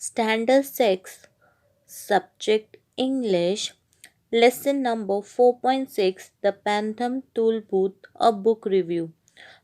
Standard 6, Subject English, Lesson number 4.6, The Phantom Tollbooth, a book review.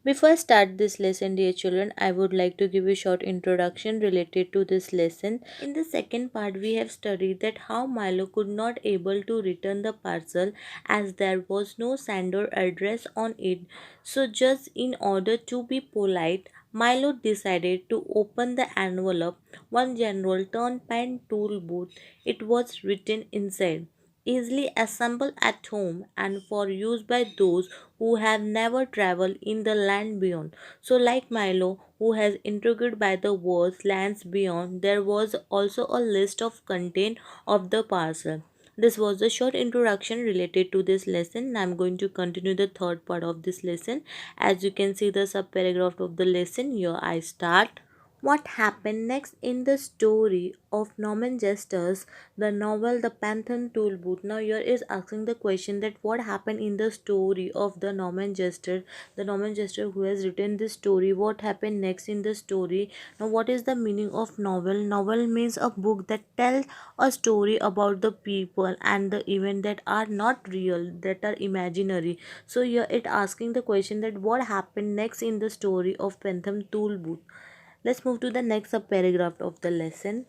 Before I start this lesson, dear children, I would like to give you a short introduction related to this lesson. In the second part, we have studied that how Milo could not able to return the parcel as there was no sender address on it. So just in order to be polite, Milo decided to open the envelope. One general turned pen tool booth. It was written inside, easily assembled at home and for use by those who have never traveled in the land beyond. So, like Milo, who has intrigued by the words lands beyond, there was also a list of content of the parcel. This was a short introduction related to this lesson. I'm going to continue the third part of this lesson. As you can see the subparagraph of the lesson, here I start. What happened next in the story of Norman Jester's the novel The Phantom Tollbooth? Now here is asking the question that what happened in the story of the Norman Jester who has written this story, what happened next in the story? Now what is the meaning of novel? Novel means a book that tells a story about the people and the event that are not real, that are imaginary. So here it asking the question that what happened next in the story of Phantom Tollbooth. Let's move to the next paragraph of the lesson.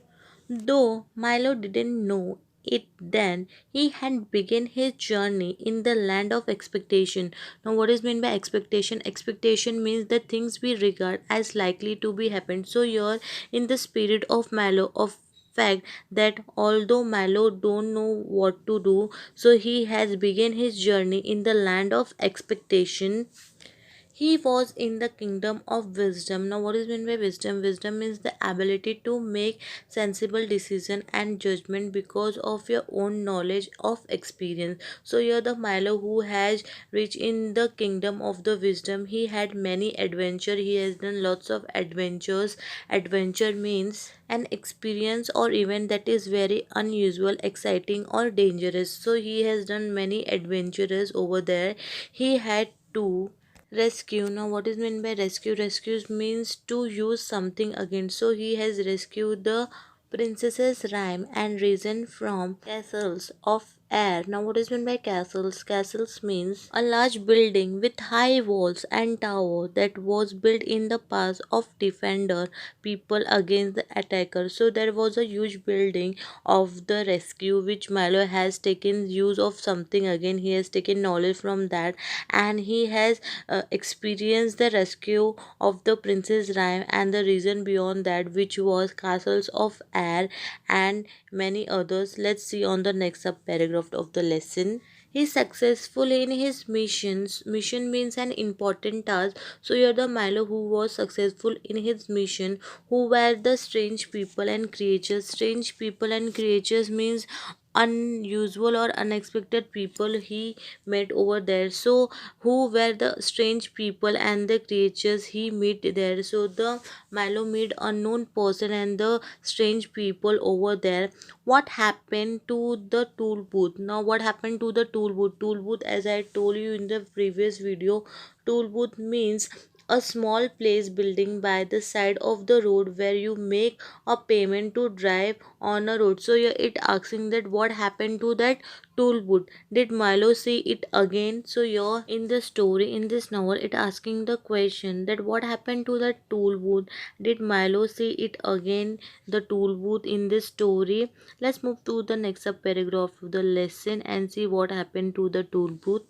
Though Milo didn't know it then, he had begun his journey in the land of expectation. Now, what is meant by expectation? Expectation means the things we regard as likely to be happened. So, you're in the spirit of Milo, of fact that although Milo don't know what to do, so he has begun his journey in the land of expectation. He was in the kingdom of wisdom. Now, what is meant by wisdom? Wisdom means the ability to make sensible decision and judgment because of your own knowledge of experience. So, here the Milo who has reached in the kingdom of the wisdom. He had many adventure. He has done lots of adventures. Adventure means an experience or event that is very unusual, exciting, or dangerous. So, he has done many adventures over there. He had to rescue. Now, what is meant by rescue? Rescue means to use something again. So, he has rescued the princess's rhyme and reason from castles of air. Now, what is meant by castles? Castles means a large building with high walls and tower that was built in the past of defender people against the attacker. So, there was a huge building of the rescue which Milo has taken use of something again. He has taken knowledge from that and he has experienced the rescue of the Princess Rhyme and the reason beyond that, which was castles of air and many others. Let's see on the next sub paragraph of the lesson. He is successful in his missions. Mission means an important task. So here the Milo who was successful in his mission, who were the strange people and creatures. Strange people and creatures means unusual or unexpected people he met over there. So who were the strange people and the creatures he met there? So the Milo met unknown person and the strange people over there. What happened to the tool booth? Now what happened to the tool booth? Tool booth, as I told you in the previous video, tool booth means a small place building by the side of the road where you make a payment to drive on a road. So yeah, it asking that what happened to that tool booth. Did Milo see it again? So you're in the story in this novel, it asking the question that what happened to the tool booth. Did Milo see it again, the tool booth in this story? Let's move to the next paragraph of the lesson and see what happened to the tool booth.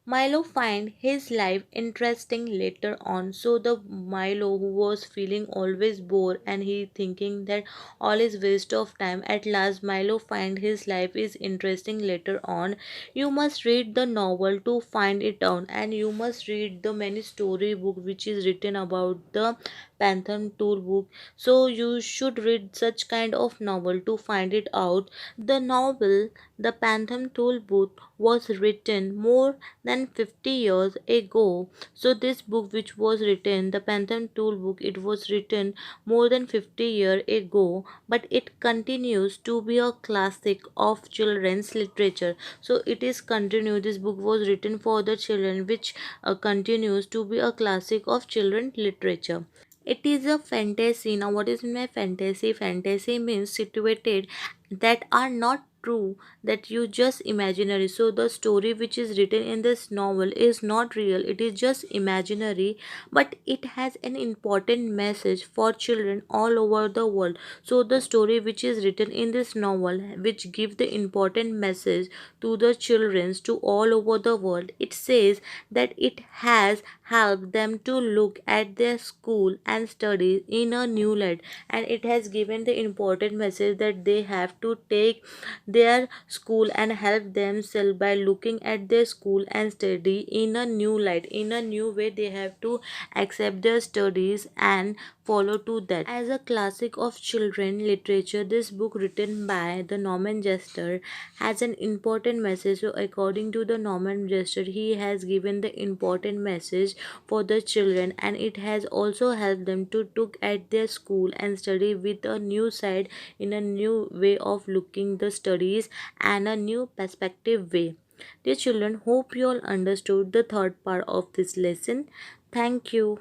Milo find his life interesting later on. So the Milo who was feeling always bored and he thinking that all is waste of time. At last Milo find his life is interesting later on. You must read the novel to find it out and you must read the many story book which is written about the Phantom Tool book. So you should read such kind of novel to find it out. The novel The Phantom Tool book was written more than 50 years ago. So this book which was written, the Phantom Tool book, it was written more than 50 years ago, but it continues to be a classic of children's literature. So it is continued, this book was written for the children which continues to be a classic of children literature. It is a fantasy. Now, what is my fantasy? Fantasy means situated that are not true, that you just imaginary. So the story which is written in this novel is not real, it is just imaginary, but it has an important message for children all over the world. So the story which is written in this novel, which give the important message to the children to all over the world, it says that it has helped them to look at their school and studies in a new light, and it has given the important message that they have to take their school and help themselves by looking at their school and study in a new light, in a new way. They have to accept their studies and follow to that. As a classic of children literature, this book written by the Norman Jester has an important message. So according to the Norman Jester, he has given the important message for the children, and it has also helped them to look at their school and study with a new side, in a new way of looking the studies and a new perspective way. Dear children, hope you all understood the third part of this lesson. Thank you.